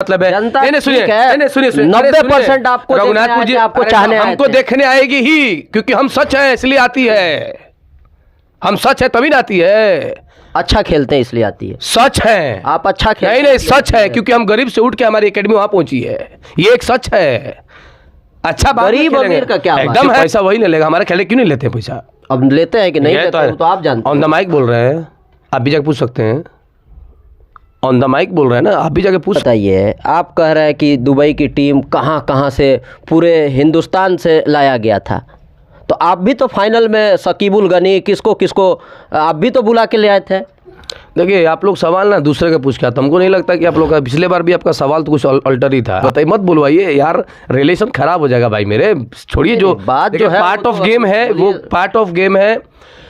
मतलब है? नहीं सुनिए, 90% आपको रघुनाथपुर जी आपको चाहने हमको देखने आएगी ही, क्योंकि हम सच है इसलिए आती है। हम सच है तभी ना आती है। अच्छा खेलते हैं इसलिए आती है। सच है आप अच्छा खेलते नहीं सच है, क्योंकि हम गरीब से उठ के हमारी एकेडमी वहां पहुंची है, ये एक सच है। अच्छा गरीब अमीर का क्या एकदम है, पैसा वही नहीं लेगा, हमारे खेले क्यों नहीं लेते पैसा? अब लेते हैं कि नहीं लेते हैं तो आप जानते हैं। ऑन द माइक बोल रहे हैं, आप भी जाके पूछ सकते हैं। ऑन द माइक बोल रहे हैं ना, आप भी जाके पूछ। बताइए, आप कह रहे हैं कि दुबई की टीम कहाँ कहाँ से पूरे हिंदुस्तान से लाया गया था, तो आप भी तो फाइनल में शकीबुल गनी किसको किसको आप भी तो बुला के ले आए थे। देखिए आप लोग सवाल ना दूसरे का पूछ के आता, हमको नहीं लगता कि आप लोग का पिछले बार भी आपका सवाल तो कुछ अल्टर ही था। बताइए, मत बुलवाइए यार, रिलेशन खराब हो जाएगा भाई मेरे। छोड़िए, जो बात जो है पार्ट ऑफ गेम है, वो पार्ट ऑफ गेम है।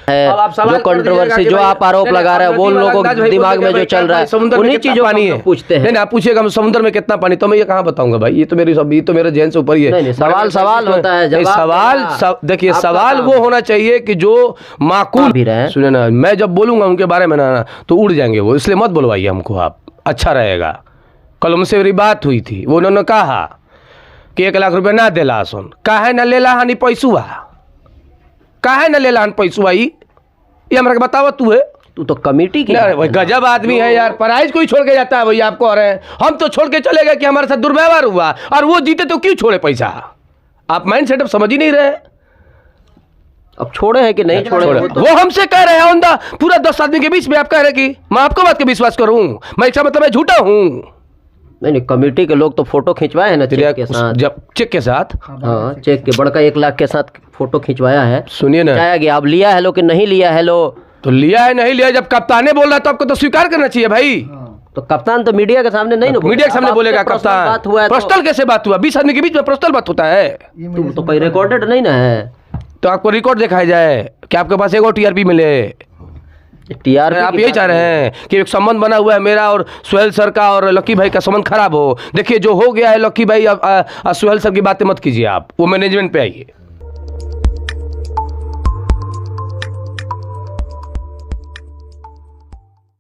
जो कंट्रोवर्सी जो आप आरोप लगा रहे हैं वो लोगों के दिमाग में जो चल रहा है उन्हीं चीजों पानी है पूछते हैं। नहीं आप पूछिएगा समुद्र में कितना पानी, तो मैं ये कहाँ बताऊंगा भाई? ये तो मेरे जहन से ऊपर ही है। सवाल होता है, सवाल देखिए, सवाल वो होना चाहिए कि जो माकूल भी रहे। सुने ना, मैं जब बोलूंगा उनके बारे में ना तो उड़ जाएंगे वो, इसलिए मत बुलवाइए हमको आप, अच्छा रहेगा। कल उनसे मेरी बात हुई थी, वो उन्होंने कहा कि 1 लाख रुपये ना देला सुन, काहे न लेला हानि पैसुआ, काहे न लेला हानि पैसुआ, ये हमरा बतावा तू है, तू तो कमेटी की गजब आदमी है यार। प्राइज कोई छोड़ के जाता है भैया, आप कह रहे हैं हम तो छोड़ के चले गए कि हमारे साथ दुर्व्यवहार हुआ, और वो जीते तो क्यों छोड़े पैसा? आप माइंड सेटअप समझ ही नहीं रहे। अब छोड़े हैं कि नहीं छोड़े? वो हमसे कह रहे हैं ऑन द पूरा 10 आदमी के बीच में, आप कह रहे कि मैं आपको बात के विश्वास करूं? मैं इसका मतलब मैं झूठा हूं? नहीं, कमेटी के लोग तो फोटो खिंचवाए हैं ना चेक के साथ। जब चेक के साथ, हाँ चेक के बड़का 1 लाख के साथ फोटो खिंचवाया है। सुनिए ना, क्या गया, अब लिया है लो कि नहीं लिया है लो? तो लिया है नहीं लिया, जब कप्तान बोल रहा है तो आपको तो स्वीकार करना चाहिए भाई। तो कप्तान तो मीडिया के सामने नहीं, मीडिया के सामने बोलेगा कप्तान? बात हुआ है, पर्सनल कैसे बात हुआ? 20 आदमी के बीच में पर्सनल बात होता है? तुम तो कोई रिकॉर्डेड नहीं ना है, तो आपको रिकॉर्ड दिखाया जाए कि आपके पास एक और टीआरपी मिले। टीआरपी आप यही चाह रहे हैं कि एक संबंध बना हुआ है मेरा और सुहेल सर का, और लक्की भाई का संबंध खराब हो? देखिए जो हो गया है लक्की भाई, सुहेल सर की बातें मत कीजिए आप, वो मैनेजमेंट पे आइए।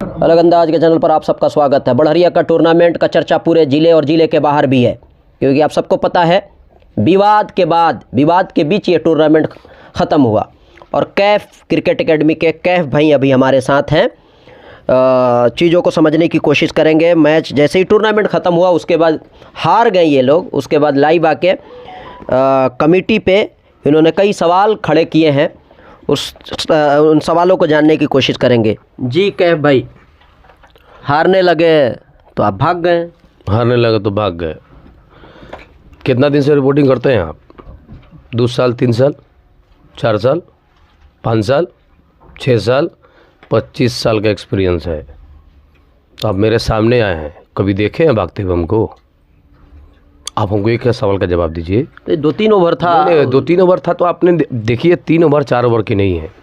अलग अंदाज के चैनल पर आप सबका स्वागत है। बढ़हरिया का टूर्नामेंट का चर्चा पूरे जिले और जिले के बाहर भी है, क्योंकि आप सबको पता है विवाद के बीच ये टूर्नामेंट ख़त्म हुआ। और कैफ क्रिकेट एकेडमी के कैफ भाई अभी हमारे साथ हैं, चीज़ों को समझने की कोशिश करेंगे। मैच जैसे ही टूर्नामेंट ख़त्म हुआ उसके बाद हार गए ये लोग, उसके बाद लाइव आके कमेटी पे इन्होंने कई सवाल खड़े किए हैं, उन सवालों को जानने की कोशिश करेंगे। जी कैफ भाई, हारने लगे तो आप भाग गए? हारने लगे तो भाग गए। कितना दिन से रिपोर्टिंग करते हैं आप? 2 साल, 3 साल, 4 साल, 5 साल, 6 साल, 25 साल का एक्सपीरियंस है। तो आप मेरे सामने आए हैं, कभी देखे हैं भागते हुए हमको? आप हमको एक सवाल का जवाब दीजिए। तो 2-3 ओवर था। 2-3 ओवर था तो आपने देखिए 3 ओवर 4 ओवर की नहीं है।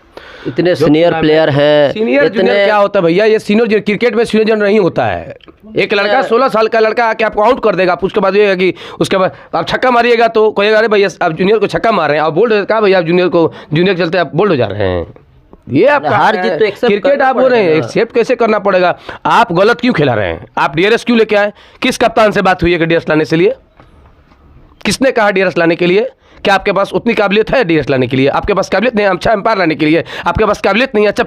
इतने सीनियर प्लेयर हैं। सीनियर जूनियर क्या होता है भैया? ये सीनियर क्रिकेट में सीनियर नहीं होता है। एक लड़का 16 साल का लड़का आके आपको आउट कर देगा, उसके बाद ये कि उसके बाद आप छक्का मारिएगा तो कहेगा अरे भैया आप जूनियर को छक्का मार रहे हैं, आप बोल्ड कहा भैया आप जूनियर चलते आप बोल्ड हो जा रहे हैं। ये आप हार जीत तो एक्सेप्ट क्रिकेट आप बोल रहे हैं, एक्सेप्ट कैसे करना पड़ेगा? आप गलत क्यों खिला रहे हैं? आप डीआरएस क्यों लेके आए? किस कप्तान से बात हुई है कि डीआरएस लाने के लिए? किसने कहा डीआरएस लाने के लिए? क्या आपके पास उतनी काबिलियत है डीआरएस लाने के लिए? आपके पास काबिलियत नहीं अच्छा एम्पायर लाने के लिए, आपके पास काबिलियत नहीं अच्छा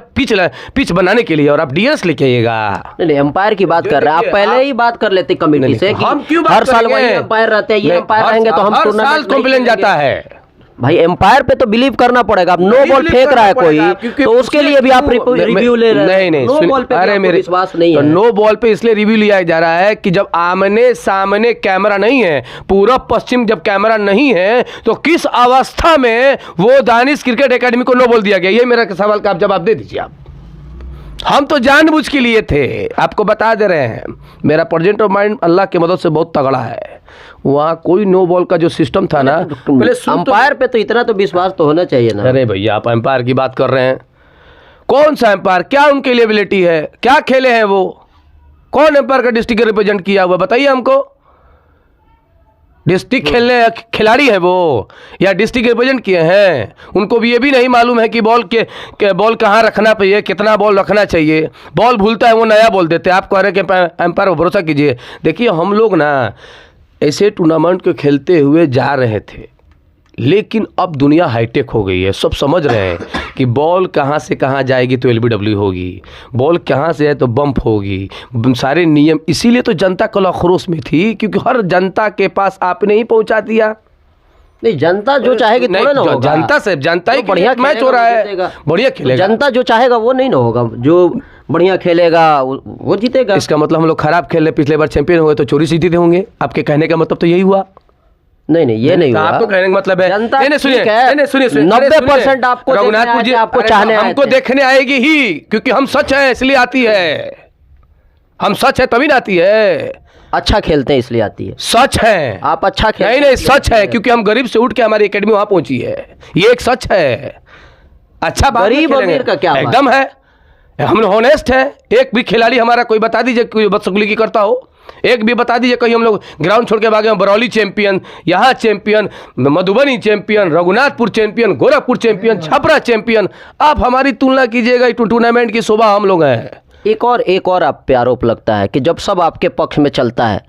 पिच बनाने के लिए, और आप डीआरएस लेके आइएगा। नहीं एम्पायर की बात कर रहे हैं आप, पहले ही बात कर लेते कमेटी से कि हम क्यों हर साल वही एम्पायर रहते हैं, ये एम्पायर रहेंगे तो हम टूर्नामेंट कंप्लेन जाता है। भाई एम्पायर पे तो बिलीव करना पड़ेगा। अब नो बॉल फेंक रहा है कोई तो उसके लिए भी आप रिव्यू ले रहे हैं। नहीं नो बॉल पे अरे मेरे विश्वास नहीं है। नो बॉल पे इसलिए रिव्यू लिया जा रहा है कि जब आमने सामने कैमरा नहीं है, पूर्व पश्चिम जब कैमरा नहीं है, तो किस अवस्था में वो दानिश क्रिकेट एकेडमी को नो बॉल दिया गया? ये मेरा सवाल का आप जवाब दे दीजिए। आप हम तो जानबूझ के लिए थे, आपको बता दे रहे हैं। मेरा प्रेजेंट ऑफ माइंड अल्लाह की मदद से बहुत तगड़ा है। वहाँ कोई नो बॉल का जो सिस्टम था ना, पहले अंपायर पे तो इतना तो विश्वास तो होना चाहिए ना। अरे भैया आप अंपायर की बात कर रहे हैं, कौन सा अंपायर? क्या उनकी एबिलिटी है? क्या खेले हैं वो? कौन अंपायर का डिस्ट्रिक्ट रिप्रेजेंट किया हुआ बताइए हमको। डिस्ट्रिक्ट खेलने खिलाड़ी है वो, या डिस्ट्रिक्ट रिप्रेजेंट किए हैं, उनको भी ये भी नहीं मालूम है कि बॉल कहाँ रखना चाहिए, कितना बॉल रखना चाहिए। बॉल भूलता है वो नया बॉल देते हैं। आप कह रहे हैं कि एम्पायर पर भरोसा कीजिए। देखिए हम लोग ना ऐसे टूर्नामेंट को खेलते हुए जा रहे थे, लेकिन अब दुनिया हाईटेक हो गई है। सब समझ रहे हैं कि बॉल कहाँ से कहाँ जाएगी तो एलबीडब्ल्यू होगी, बॉल कहाँ से है तो बम्प होगी, सारे नियम। इसीलिए तो जनता कल आक्रोश में थी, क्योंकि हर जनता के पास आपने ही पहुँचा दिया। नहीं, जनता जो चाहेगी थोड़ा ना होगा। जनता से जनता ही बढ़िया मैच हो रहा है, बढ़िया खेलेगा। जनता जो चाहेगा वो नहीं ना होगा, जो बढ़िया खेलेगा वो जीतेगा। इसका मतलब हम लोग खराब खेल रहे, पिछले बार चैंपियन हुए तो चोरी जीते होंगे। आपके कहने का मतलब तो यही हुआ। नहीं, ये नहीं हुआ। आपको कहने का मतलब है जनता सुनिए 90% आपको रघुनाथपुर जी आपको चाहने हमको देखने आएगी ही, क्योंकि हम सच है इसलिए आती है। हम सच है तभी ना आती है। अच्छा खेलते हैं इसलिए आती है। सच है आप अच्छा खेलते नहीं सच है, क्योंकि हम गरीब से उठ के हमारी एकेडमी वहां पहुंची है। ये एक सच है। अच्छा गरीब अमीर का क्या एकदम है, हम हॉनेस्ट है। एक भी खिलाड़ी हमारा कोई बता दीजिए कोई बदसलूकी करता हो, एक भी बता दीजिए कहीं हम लोग ग्राउंड छोड़ के भागे। बरौली चैंपियन, यहाँ champion, Madhubani champion, Raghunathpur champion, Gorakhpur champion, Chhapra champion. आप हमारी तुलना कीजिएगा टूर्नामेंट की शोभा हम लोग हैं। एक और आप पे आरोप लगता है कि जब सब आपके पक्ष में चलता है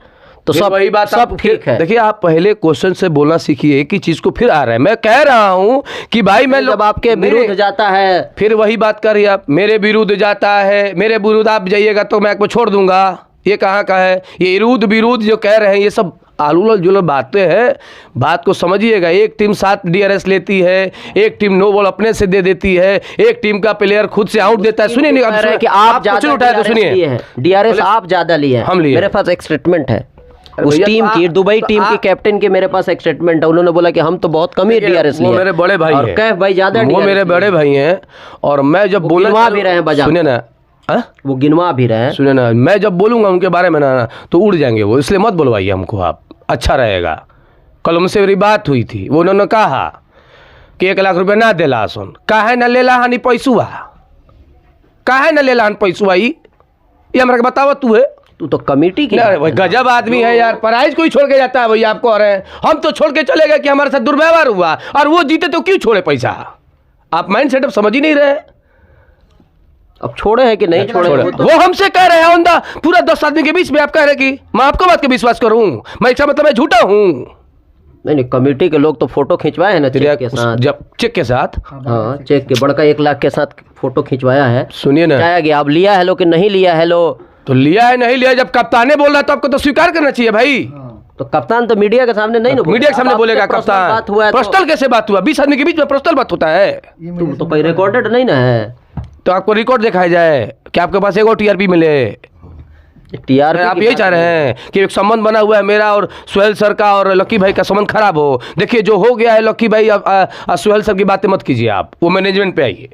तो सब वही बात सब ठीक है। देखिए आप पहले क्वेश्चन से बोलना सीखिए, एक ही चीज को फिर आ रहा है। मैं कह रहा हूं कि भाई मैं जब आपके विरुद्ध जाता है फिर वही बात कर रही आप, मेरे विरुद्ध जाता है, मेरे विरुद्ध आप जाइएगा तो मैं आपको छोड़ दूंगा। ये कहाँ का है? ये विरुद्ध जो कह रहे हैं ये सब आलूल जुलूल बातें हैं। बात को समझिएगा। एक टीम 7 DRS लेती है, एक टीम नो बॉल अपने से दे देती है, एक टीम का प्लेयर खुद से आउट देता है। सुनिए नहीं कि आप ज्यादा उठाए तो सुनिए, DRS आप ज्यादा लिए, हम लिए। मेरे पास एक स्टेटमेंट है उस टीम की, दुबई टीम की कैप्टन के मेरे पास एक स्टेटमेंट है। उन्होंने बोला कि हम तो बहुत कम ही DRS लिए। वो मेरे बड़े भाई हैं, कैफ भाई ज्यादा, वो मेरे बड़े भाई हैं। और मैं जब बोलना भी रहे हैं, सुनिए ना, वो गिनवा भी रहे हैं। सुनिए ना, मैं जब बोलूंगा उनके बारे में ना तो उड़ जाएंगे वो, इसलिए मत बुलवाइए हमको आप, अच्छा रहेगा। कल उनसे मेरी बात हुई थी, वो उन्होंने कहा कि 1 लाख रुपये ना देला सुन, काहे ना लेला हनी पैसुआ, काहे ना लेला हन पैसुआ, ये हमरा बतावा तू है। तू तो कमेटी की गजब आदमी है यार, प्राइज कोई छोड़ के जाता है भैया। आपको आ रहे हैं हम तो छोड़ के चले गए कि हमारे साथ दुर्व्यवहार हुआ, और वो जीते तो क्यों छोड़े पैसा? आप माइंड सेटअप समझ ही नहीं रहे। अब छोड़े हैं कि नहीं छोड़े? वो हमसे कह रहे हैं पूरा 10 आदमी के बीच में आप कह रहे कि मैं आपको बात के विश्वास करूं? मैं इसका मतलब मैं झूठा हूं? नहीं, कमेटी के लोग तो फोटो खिंचवाए हैं ना चेक के साथ। जब चेक के साथ, हाँ चेक के बड़का 1 लाख के साथ फोटो खिंचवाया है। सुनिए ना, क्या गया अब लिया है लो कि नहीं लिया है लो? तो लिया है नहीं लिया, जब कप्तान ने बोल रहा तो आपको तो स्वीकार करना चाहिए भाई। तो कप्तान तो मीडिया के सामने नहीं, मीडिया के सामने बोलेगा कप्तान। बात हुआ है पर्सनल कैसे बात हुआ? 20 आदमी के बीच में पर्सनल बात होता है? तुम तो कोई रिकॉर्डेड नहीं ना है, तो आपको रिकॉर्ड दिखाया जाए कि आपके पास एक और TRP मिले। TRP आप यही चाह रहे हैं कि एक संबंध बना हुआ है मेरा और सुहेल सर का, और लक्की भाई का संबंध खराब हो। देखिए जो हो गया है लक्की भाई, सुहेल सर की बातें मत कीजिए आप। वो मैनेजमेंट पे आइए,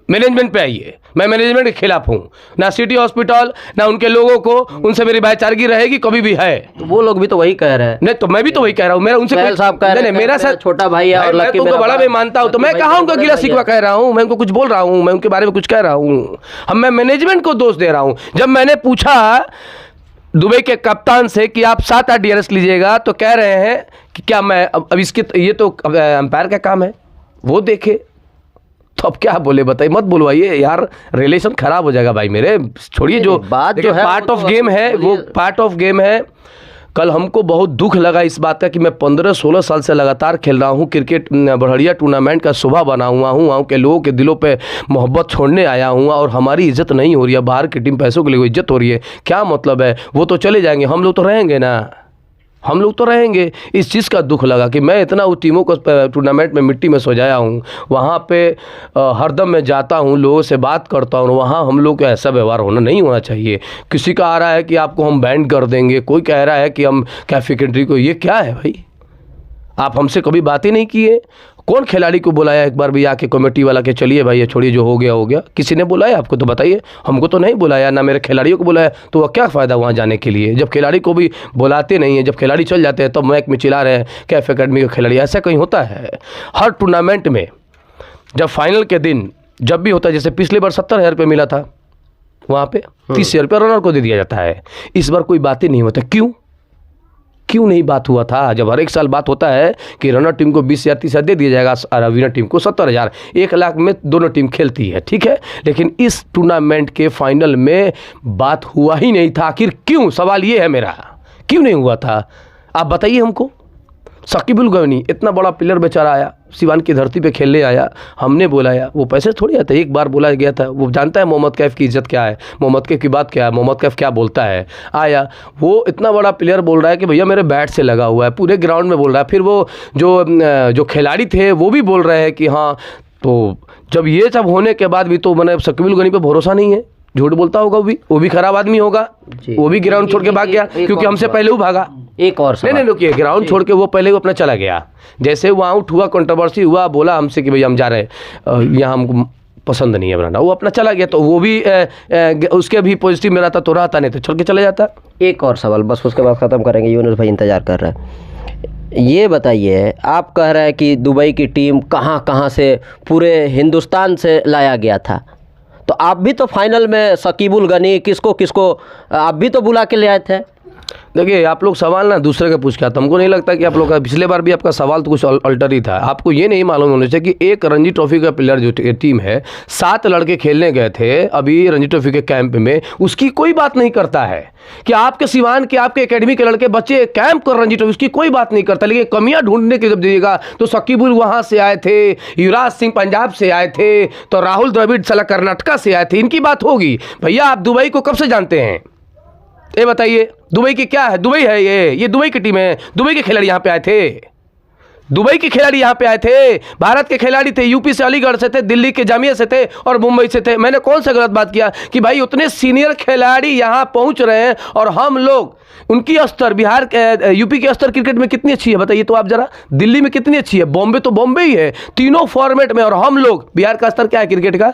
मैनेजमेंट पे आइए। मैं मैनेजमेंट के खिलाफ हूँ, ना सिटी हॉस्पिटल ना उनके लोगों को, उनसे मेरी भाईचारगी रहेगी कभी भी है। तो वो लोग भी तो वही कह रहे हैं। नहीं तो मैं भी तो वही कह रहा हूँ। मेरा उनसे साहब कह रहे हैं मेरा साथ छोटा भाई है और लकी मैं तो बड़ा भाई मानता हूँ, तो मैं कहाँ उनका गिला शिकवा कह रहा हूँ? मैं उनको कुछ बोल रहा हूँ? मैं उनके बारे में कुछ कह रहा हूँ? मैं मैनेजमेंट को दोष दे रहा हूँ। जब मैंने पूछा दुबई के कप्तान से कि आप 7-8 DRS लीजिएगा, तो कह रहे हैं कि क्या मैं अब इसके, ये तो अंपायर का काम है, वो देखे। तो अब क्या बोले बताइए, मत बुलवाइए यार, रिलेशन खराब हो जाएगा भाई मेरे। छोड़िए, जो बात जो है पार्ट ऑफ गेम है, वो पार्ट ऑफ गेम है। कल हमको बहुत दुख लगा इस बात का कि मैं 15-16 साल से लगातार खेल रहा हूँ क्रिकेट, बढ़िया टूर्नामेंट का शोभा बना हुआ हूँ, वहाँ के लोगों के दिलों पे मोहब्बत छोड़ने आया हूँ, और हमारी इज्जत नहीं हो रही है। बाहर की टीम पैसों के लिए इज्जत हो रही है, क्या मतलब है? वो तो चले जाएंगे, हम लोग तो रहेंगे ना, हम लोग तो रहेंगे। इस चीज़ का दुख लगा कि मैं इतना उस टीमों को टूर्नामेंट में मिट्टी में सजाया हूँ, वहाँ पे हरदम मैं जाता हूँ, लोगों से बात करता हूँ, वहाँ हम लोग का ऐसा व्यवहार होना नहीं होना चाहिए। किसी का आ रहा है कि आपको हम बैंड कर देंगे, कोई कह रहा है कि हम कैफे कंट्री को, ये क्या है भाई? आप हमसे कभी बात ही नहीं किए। कौन खिलाड़ी को बुलाया एक बार भी आके कमेटी वाला के चलिए भाई ये छोड़िए, जो हो गया हो गया? किसी ने बुलाया आपको तो बताइए। हमको तो नहीं बुलाया, ना मेरे खिलाड़ियों को बुलाया, तो वह क्या फ़ायदा वहाँ जाने के लिए जब खिलाड़ी को भी बुलाते नहीं हैं। जब खिलाड़ी चल जाते हैं तब मैक में चिल्ला रहे हैं कैफ अकेडमी के खिलाड़ी। ऐसा कहीं होता है? हर टूर्नामेंट में जब फाइनल के दिन जब भी होता है, जैसे पिछले बार 70,000 रुपये मिला था, वहाँ पे 30,000 रुपये रनर को दे दिया जाता है। इस बार कोई बात ही नहीं होता। क्यों? क्यों नहीं बात हुआ था? जब हर एक साल बात होता है कि रनर टीम को 20,000 30,000 दे दिया जाएगा और विनर टीम को 70,000, 1 लाख में दोनों टीम खेलती है, ठीक है। लेकिन इस टूर्नामेंट के फाइनल में बात हुआ ही नहीं था। आखिर क्यों? सवाल ये है मेरा, क्यों नहीं हुआ था? आप बताइए हमको। शकीबुल गनी इतना बड़ा प्लेयर बेचारा आया, सिवान की धरती पे खेलने आया, हमने बुलाया, वो पैसे थोड़ी आता है, एक बार बुलाया गया था। वो जानता है मोहम्मद कैफ की इज्जत क्या है, मोहम्मद कैफ की बात क्या है, मोहम्मद कैफ क्या बोलता है। आया, वो इतना बड़ा प्लेयर बोल रहा है कि भैया मेरे बैट से लगा हुआ है, पूरे ग्राउंड में बोल रहा है। फिर वो जो खिलाड़ी थे वो भी बोल रहे हैं कि हाँ, तो जब ये सब होने के बाद भी तो मैंने शकीबुल गनी पे भरोसा नहीं है, झूठ बोलता होगा, वो भी खराब आदमी होगा, वो भी ग्राउंड छोड़ के भाग गया क्योंकि हमसे पहले वो भागा। एक और नहीं रुकिए, ग्राउंड छोड़ के वो पहले वो अपना चला गया। जैसे वो आउट हुआ, कंट्रोवर्सी हुआ, बोला हमसे कि भैया हम जा रहे हैं, यहाँ हमको पसंद नहीं है बनाना, वो अपना चला गया। तो वो भी उसके भी पॉजिटिव में रहता तो रहता, नहीं तो छोड़ के चले जाता। एक और सवाल बस, उसके बाद ख़त्म करेंगे, यूनुस भाई इंतज़ार कर रहे हैं। ये बताइए, आप कह रहे हैं कि दुबई की टीम कहाँ कहाँ से पूरे हिंदुस्तान से लाया गया था, तो आप भी तो फाइनल में शकीबुल गनी किसको किसको आप भी तो बुला के ले आए थे। देखिए, आप लोग सवाल ना दूसरे का पूछ के आते, हमको नहीं लगता कि आप लोग का पिछले बार भी आपका सवाल तो कुछ अल्टर ही था। आपको ये नहीं मालूम होना चाहिए कि एक रणजी ट्रॉफी का प्लेयर जो टीम है, 7 लड़के खेलने गए थे अभी रणजी ट्रॉफी के कैंप में, उसकी कोई बात नहीं करता है कि आपके सिवान के आपके एकेडमी के लड़के बच्चे कैंप कर रणजी ट्रॉफी, उसकी कोई बात नहीं करता। लेकिन कमियां ढूंढने की जब दीजिएगा तो शकीबुल वहां से आए थे, युवराज सिंह पंजाब से आए थे, तो राहुल द्रविड़ साला कर्नाटका से आए थे, इनकी बात होगी। भैया आप दुबई को कब से जानते हैं? ये बताइए, दुबई की क्या है? दुबई है ये दुबई की टीम है, दुबई के खिलाड़ी यहाँ पे आए थे, दुबई के खिलाड़ी यहाँ पे आए थे। भारत के खिलाड़ी थे, यूपी से, अलीगढ़ से थे, दिल्ली के जामिया से थे और मुंबई से थे। मैंने कौन सा गलत बात किया कि भाई उतने सीनियर खिलाड़ी यहाँ पहुँच रहे हैं और हम लोग उनकी स्तर, बिहार के यूपी के स्तर क्रिकेट में कितनी अच्छी है बताइए तो आप जरा। दिल्ली में कितनी अच्छी है, बॉम्बे तो बॉम्बे ही है तीनों फॉर्मेट में, और हम लोग, बिहार का स्तर क्या है क्रिकेट का?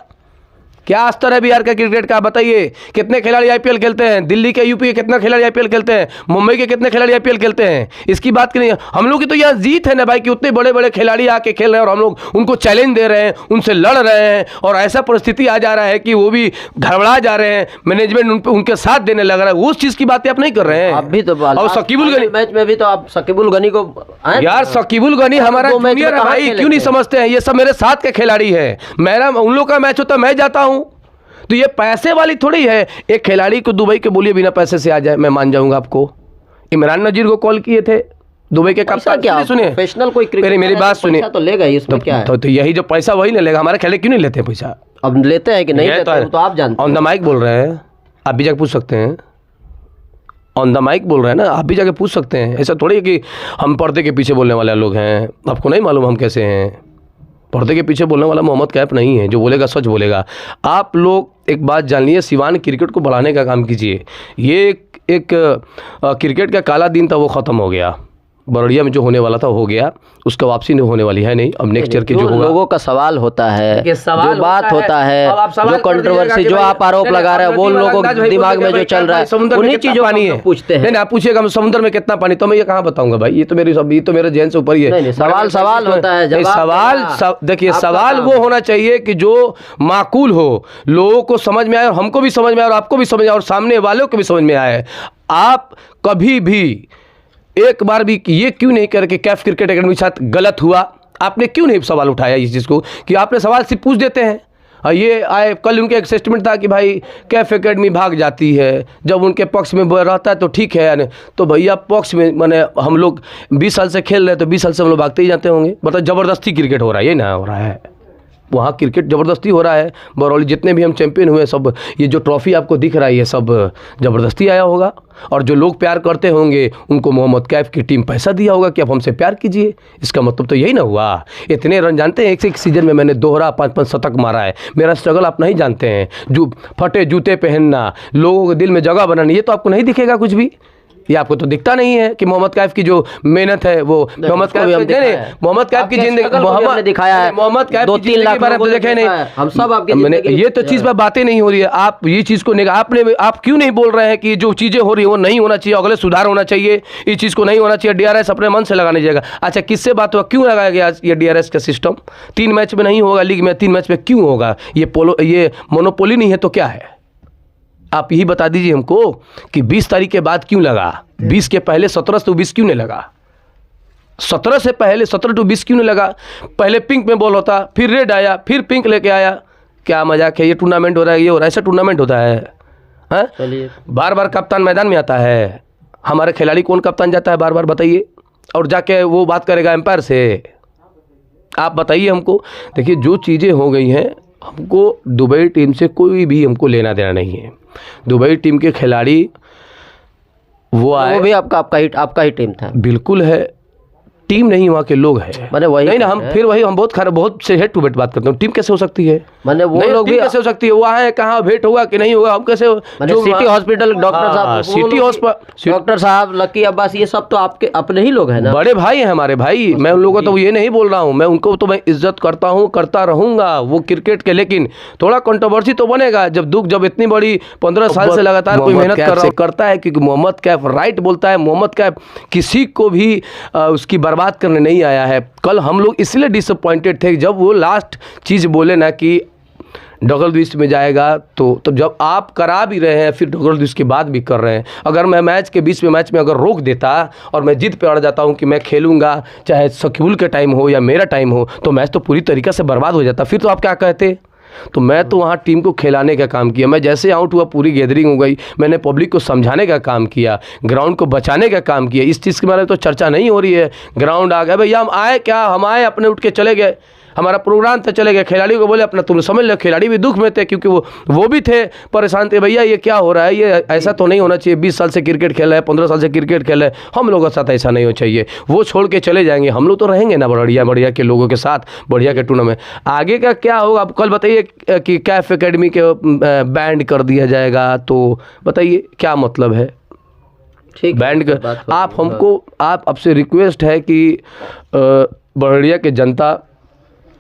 क्या स्तर है बिहार का क्रिकेट का? बताइए। कितने खिलाड़ी आईपीएल खेलते हैं? दिल्ली के, यूपी के कितने खिलाड़ी आईपीएल खेलते हैं? मुंबई के कितने खिलाड़ी आईपीएल खेलते हैं? इसकी बात की नहीं है। हम लोग की तो यहाँ जीत है ना भाई कि उतने बड़े बड़े खिलाड़ी आके खेल रहे हैं और हम लोग उनको चैलेंज दे रहे हैं, उनसे लड़ रहे हैं, और ऐसा परिस्थिति आ जा रहा है कि वो भी घबरा जा रहे हैं, मैनेजमेंट उनके साथ देने लग रहा है। उस चीज़ की बातें आप नहीं कर रहे हैं। आप भी तो और शकीबुल गनी मैच में भी तो आप शकीबुल गनी को यार, शकीबुल गनी हमारा जूनियर है भाई, क्यों नहीं समझते हैं? ये सब मेरे साथ के खिलाड़ी है, मेरा उन लोग का मैच होता है मैं जाता हूँ। तो ये पैसे वाली थोड़ी है। एक खिलाड़ी को दुबई के बोलिए बिना पैसे से आ जाए, मैं मान जाऊंगा आपको। इमरान नजीर को कॉल किए थे दुबई के कप्तान, क्या सुनिए, प्रोफेशनल कोई क्रिकेटर मेरी बात सुनिए, तो लेगा ही, इसमें क्या है? तो यही जो पैसा वही नहीं लेगा, हमारे खिलाड़ी क्यों नहीं लेते हैं पैसा? अब लेते हैं कि नहीं लेते हैं तो आप जानते हैं। ऑन द माइक बोल रहे हैं, आप भी जाके पूछ सकते हैं। ऑन द माइक बोल रहे हैं ना, आप भी जाके पूछ सकते हैं। ऐसा थोड़ी है कि हम पर्दे के पीछे बोलने वाले लोग हैं। आपको नहीं मालूम हम कैसे हैं? पर्दे के पीछे बोलने वाला मोहम्मद कैफ नहीं है, जो बोलेगा सच बोलेगा। आप लोग एक बात जान लीजिए, सिवान क्रिकेट को बढ़ाने का काम कीजिए। ये एक क्रिकेट का काला दिन था, वो ख़त्म हो गया। बरड़िया में जो होने वाला था हो गया, उसका वापसी नहीं होने वाली है नहीं। अब नेक्स्ट ईयर के जो होगा, लोगों का सवाल होता है, जो बात होता है, जो कंट्रोवर्सी, जो आप आरोप लगा रहे हैं, वो लोगों के दिमाग में जो चल रहा है, उन्हीं चीजों पानी है पूछते हैं। नहीं, आप पूछिएगा समुद्र में कितना पानी, तो मैं ये कहाँ बताऊंगा भाई? ये तो मेरे जहन से ऊपर ही है। सवाल होता है, सवाल देखिए, सवाल वो होना चाहिए कि जो माकूल हो, लोगों को समझ में आए, और हमको भी समझ में आए, और आपको भी समझ में आए, और सामने वालों को भी समझ में आए। आप कभी भी एक बार भी ये क्यों नहीं करके कैफ क्रिकेट एकेडमी के साथ गलत हुआ, आपने क्यों नहीं सवाल उठाया इस चीज़ को? कि आपने सवाल सिर्फ पूछ देते हैं। और ये आए कल उनके एक स्टेटमेंट था कि भाई कैफ एकेडमी भाग जाती है, जब उनके पक्ष में रहता है तो ठीक है, यानी तो भैया पक्ष में माने हम लोग 20 साल से खेल रहे हैं, तो 20 साल से हम लोग भागते ही जाते होंगे। मतलब ज़बरदस्ती क्रिकेट हो रहा है, ये ना हो रहा है, वहाँ क्रिकेट ज़बरदस्ती हो रहा है। बरौली जितने भी हम चैंपियन हुए, सब ये जो ट्रॉफी आपको दिख रहा है, ये सब ज़बरदस्ती आया होगा। और जो लोग प्यार करते होंगे उनको मोहम्मद कैफ की टीम पैसा दिया होगा कि आप हमसे प्यार कीजिए। इसका मतलब तो यही ना हुआ। इतने रन जानते हैं, एक सीजन में मैंने दोहरा 5-5 शतक मारा है। मेरा स्ट्रगल आप नहीं जानते हैं। जो फटे जूते पहनना, लोगों के दिल में जगह बनाना, ये तो आपको नहीं दिखेगा कुछ भी। ये आपको तो दिखता नहीं है कि मोहम्मद कैफ की जो मेहनत है, वो मोहम्मद कैफ की जिंदगी दिखाया है। मोहम्मद कैफ 2-3 लाख बार तो देखे नहीं, हम सब आपके मैंने ये तो चीज़ पर बातें नहीं हो रही है। आप ये चीज़ को आप क्यों नहीं बोल रहे हैं कि जो चीज़ें हो रही है वो नहीं होना चाहिए, अगले सुधार होना चाहिए, इस चीज़ को नहीं होना चाहिए। डीआरएस अपने मन से लगाने जाएगा। अच्छा, किससे बात हुआ, क्यों लगाया गया ये डीआरएस का सिस्टम? 3 मैच में नहीं होगा लीग में, 3 मैच में क्यों होगा? ये मोनोपोली नहीं है तो क्या है? आप यही बता दीजिए हमको कि 20 तारीख के बाद क्यों लगा, 20 के पहले 17 से 20 क्यों नहीं लगा, 17 से पहले 17 टू 20 क्यों नहीं लगा। पहले पिंक में बॉल होता, फिर रेड आया, फिर पिंक लेके आया। क्या मजाक है, ये टूर्नामेंट हो रहा है, ये हो रहा है, ऐसा टूर्नामेंट होता है? हाँ, बार बार कप्तान मैदान में आता है, हमारे खिलाड़ी कौन कप्तान जाता है बार बार बताइए, और जाके वो बात करेगा एम्पायर से? आप बताइए हमको। देखिए जो चीज़ें हो गई हैं, हमको दुबई टीम से कोई भी हमको लेना देना नहीं है। दुबई टीम के खिलाड़ी वो आए, वो भी आपका ही टीम था। बिल्कुल है, टीम नहीं वहाँ के लोग हैं। मैंने वही नहीं ना, हम बहुत से हेड टू हेड बात करते हैं। टीम कैसे हो सकती है? मैंने वो लोग भी कैसे हो सकती है? वहाँ है, कहाँ भेंट होगा कि नहीं होगा, हम कैसे जो सिटी हॉस्पिटल डॉक्टर साहब, सिटी हॉस्पिटल डॉक्टर साहब, लकी अब्बास, ये सब तो आपके अपने ही लोग हैं ना, बड़े भाई हैं हमारे भाई। मैं उन लोगों को तो ये नहीं बोल रहा हूँ, मैं उनको तो मैं इज्जत करता हूँ, करता रहूंगा वो क्रिकेट के। लेकिन थोड़ा कंट्रोवर्सी तो बनेगा जब इतनी बड़ी 15 साल से लगातार कोई मेहनत करता है, क्योंकि मोहम्मद कैफ राइट बोलता है। मोहम्मद कैफ किसी को भी उसकी बर्बाद करने नहीं आया है। कल हम लोग इसलिए डिसअपॉइंटेड थे जब वो लास्ट चीज़ बोले ना कि डबल लिस्ट में जाएगा, तो जब आप करा भी रहे हैं फिर डबल लिस्ट के बाद भी कर रहे हैं। अगर मैं मैच के बीच में मैच में अगर रोक देता और मैं जिद पे अड़ जाता हूं कि मैं खेलूंगा चाहे शकील के टाइम हो या मेरा टाइम हो, तो मैच तो पूरी तरीक़े से बर्बाद हो जाता। फिर तो आप क्या कहते? तो मैं तो वहाँ टीम को खिलाने का काम किया। मैं जैसे आउट हुआ पूरी गैदरिंग हो गई, मैंने पब्लिक को समझाने का काम किया, ग्राउंड को बचाने का काम किया। इस चीज़ के बारे में तो चर्चा नहीं हो रही है। ग्राउंड आ गया भैया, हम आए क्या, हम आए अपने उठ के चले गए, हमारा प्रोग्राम था, चले गए। खिलाड़ियों को बोले अपना तुम समझ लो, खिलाड़ी भी दुख में थे क्योंकि वो भी थे परेशान थे। भैया ये क्या हो रहा है, ये ऐसा तो नहीं होना चाहिए। 20 साल से क्रिकेट खेल रहे हैं, 15 साल से क्रिकेट खेल रहे हैं, हम लोगों के साथ ऐसा नहीं होना चाहिए। वो छोड़ के चले जाएंगे, हम लोग तो रहेंगे ना बढ़िया के लोगों के साथ, बढ़िया के टूर्नामेंट। आगे का क्या होगा आप कल बताइए कि कैफ एकेडमी के बैंड कर दिया जाएगा, तो बताइए क्या मतलब है? ठीक, बैंड कर आप हमको, आप आपसे रिक्वेस्ट है कि बढ़िया के जनता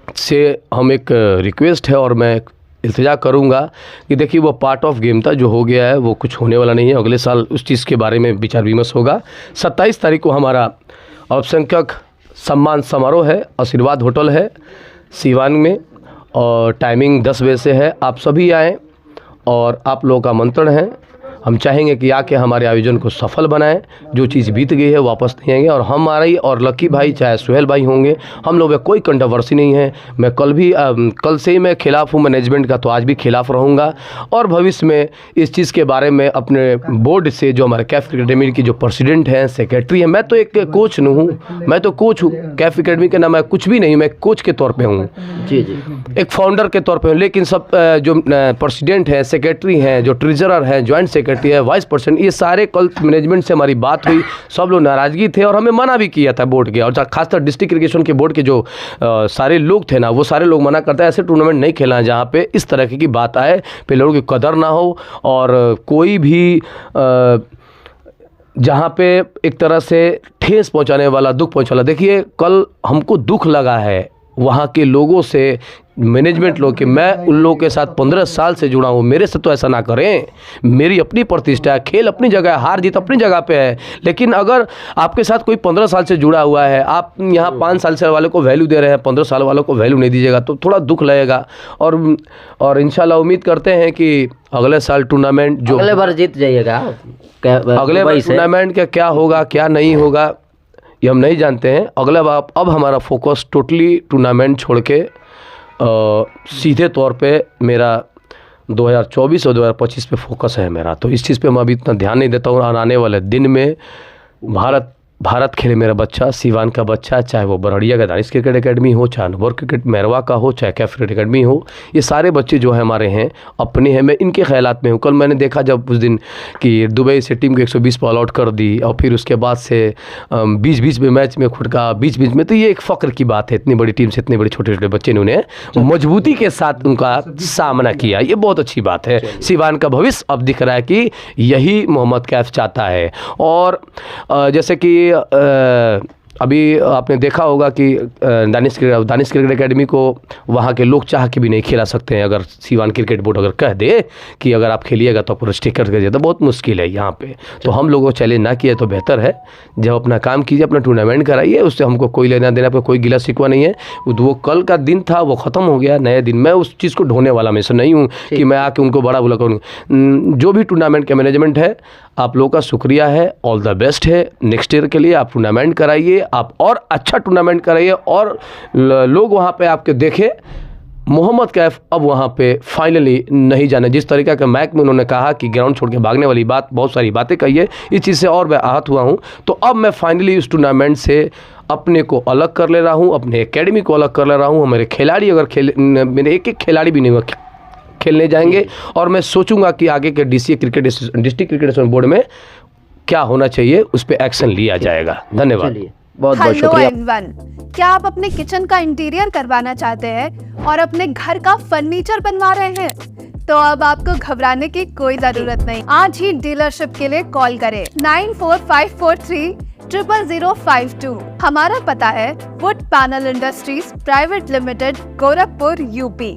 से हम एक रिक्वेस्ट है और मैं इल्तिजा करूंगा कि देखिए वो पार्ट ऑफ गेम था, जो हो गया है वो कुछ होने वाला नहीं है। अगले साल उस चीज़ के बारे में विचार विमर्श होगा। 27 तारीख को हमारा अल्पसंख्यक सम्मान समारोह है, आशीर्वाद होटल है सीवान में, और टाइमिंग 10 बजे से है। आप सभी आएँ और आप लोगों का आमंत्रण है। हम चाहेंगे कि आके हमारे आयोजन को सफल बनाएं। जो चीज़ बीत गई है वापस नहीं आएंगे, और हमारी और लकी भाई चाहे सुहेल भाई होंगे, हम लोग में कोई कंट्रोवर्सी नहीं है। मैं कल से ही मैं खिलाफ हूँ मैनेजमेंट का, तो आज भी खिलाफ रहूँगा। और भविष्य में इस चीज़ के बारे में अपने बोर्ड से, जो हमारे कैफ अकेडमी की जो प्रेसिडेंट हैं, सेक्रेटरी हैं, मैं तो एक कोच नहीं हूँ, मैं तो कोच हूँ कैफ अकेडमी के नाम, मैं कुछ भी नहीं, मैं कोच के तौर पर हूँ, जी, एक फाउंडर के तौर पर हूँ। लेकिन सब जो प्रेसिडेंट हैं, सेक्रेटरी हैं, जो ट्रेजरर हैं, ज्वाइंट सेक्रेटरी है, वाइस प्रेसिडेंट, ये सारे कल मैनेजमेंट से हमारी बात हुई, सब लोग नाराज़गी थे और हमें मना भी किया था बोर्ड के, और खासकर डिस्ट्रिक्ट इरिगेशन के बोर्ड के जो सारे लोग थे ना, वो सारे लोग मना करते हैं ऐसे टूर्नामेंट नहीं खेलना है जहाँ पे इस तरह की बात आए, प्लेयरों की कदर ना हो, और कोई भी जहाँ पे एक तरह से ठेस पहुँचाने वाला, दुख पहुँचाने वाला। देखिए कल हमको दुख लगा है वहाँ के लोगों से, मैनेजमेंट लोग के। मैं उन लोगों के साथ 15 साल से जुड़ा हूँ, मेरे से तो ऐसा ना करें। मेरी अपनी प्रतिष्ठा है, खेल अपनी जगह है, हार जीत अपनी जगह पे है। लेकिन अगर आपके साथ कोई 15 साल से जुड़ा हुआ है, आप यहाँ 5 साल से वाले को वैल्यू दे रहे हैं, 15 साल वालों को वैल्यू नहीं दीजिएगा, तो थोड़ा दुख लगेगा। और इंशाल्लाह उम्मीद करते हैं कि अगले साल टूर्नामेंट, जो अगले बार जीत जाइएगा, अगले बार टूर्नामेंट का क्या होगा क्या नहीं होगा ये हम नहीं जानते हैं। अगला बार अब हमारा फोकस टोटली टूर्नामेंट छोड़ के सीधे तौर पे मेरा 2024 और 2025 पे फोकस है मेरा, तो इस चीज़ पे मैं अभी इतना ध्यान नहीं देता हूँ। और आने वाले दिन में भारत खेले मेरा बच्चा, सीवान का बच्चा, चाहे वो बरड़िया का दानिश क्रिकेट एकेडमी हो, चाहे अनवर क्रिकेट मैरवा का हो, चाहे कैफ क्रिकेट एकेडमी हो, ये सारे बच्चे जो है हमारे हैं, अपने हैं। मैं इनके ख्यालात में हूँ। कल मैंने देखा जब उस दिन कि दुबई से टीम को 120 पर ऑल आउट कर दी, और फिर उसके बाद से बीच में मैच में खुद का बीच में, तो ये एक फ़ख्र की बात है। इतनी बड़ी टीम से इतने बड़े छोटे छोटे बच्चे ने उन्हें मजबूती के साथ उनका सामना किया, ये बहुत अच्छी बात है। सीवान का भविष्य अब दिख रहा है कि यही मोहम्मद कैफ चाहता है। और जैसे कि अभी आपने देखा होगा कि दानिश क्रिकेट एकेडमी को वहाँ के लोग चाह के भी नहीं खिला सकते हैं। अगर सीवान क्रिकेट बोर्ड अगर कह दे कि अगर आप खेलिएगा तो आपको रिस्ट्रिक्ट कर तो बहुत मुश्किल है यहाँ पे। तो हम लोगों को चैलेंज ना किया तो बेहतर है। जब अपना काम कीजिए, अपना टूर्नामेंट कराइए, उससे हमको कोई लेना देना, आपको कोई गिला शिकवा नहीं है। वो कल का दिन था, वो ख़त्म हो गया, नया दिन। मैं उस चीज़ को ढोने वाला में से नहीं हूँ कि मैं आके उनको बड़ा बुला करूँ। जो भी टूर्नामेंट का मैनेजमेंट है, आप लोगों का शुक्रिया है, ऑल द बेस्ट है। नेक्स्ट ईयर के लिए आप टूर्नामेंट कराइए, आप और अच्छा टूर्नामेंट कराइए और लोग वहाँ पे आपके देखें। मोहम्मद कैफ अब वहाँ पे फाइनली नहीं जाने। जिस तरीका के मैच में उन्होंने कहा कि ग्राउंड छोड़ के भागने वाली बात, बहुत सारी बातें कही है, इस चीज़ से और मैं आहत हुआ हूँ। तो अब मैं फाइनली इस टूर्नामेंट से अपने को अलग कर ले रहा हूँ, अपने एकेडमी को अलग कर ले रहा हूँ। मेरे खिलाड़ी अगर मेरे एक खिलाड़ी भी नहीं हुआ खेलने जाएंगे और मैं सोचूंगा कि आगे के डिस्ट्रिक्ट क्रिकेट एसोसिएशन बोर्ड में क्या होना चाहिए, उस पर एक्शन लिया जाएगा। धन्यवाद, बहुत बहुत हेलो शुक्रिया। एवरीवन, क्या आप अपने किचन का इंटीरियर करवाना चाहते हैं और अपने घर का फर्नीचर बनवा रहे हैं? तो अब आपको घबराने की कोई जरूरत नहीं। आज ही डीलरशिप के लिए कॉल करें 9454300052। हमारा पता है would panel industries private limited, Gorakhpur, UP.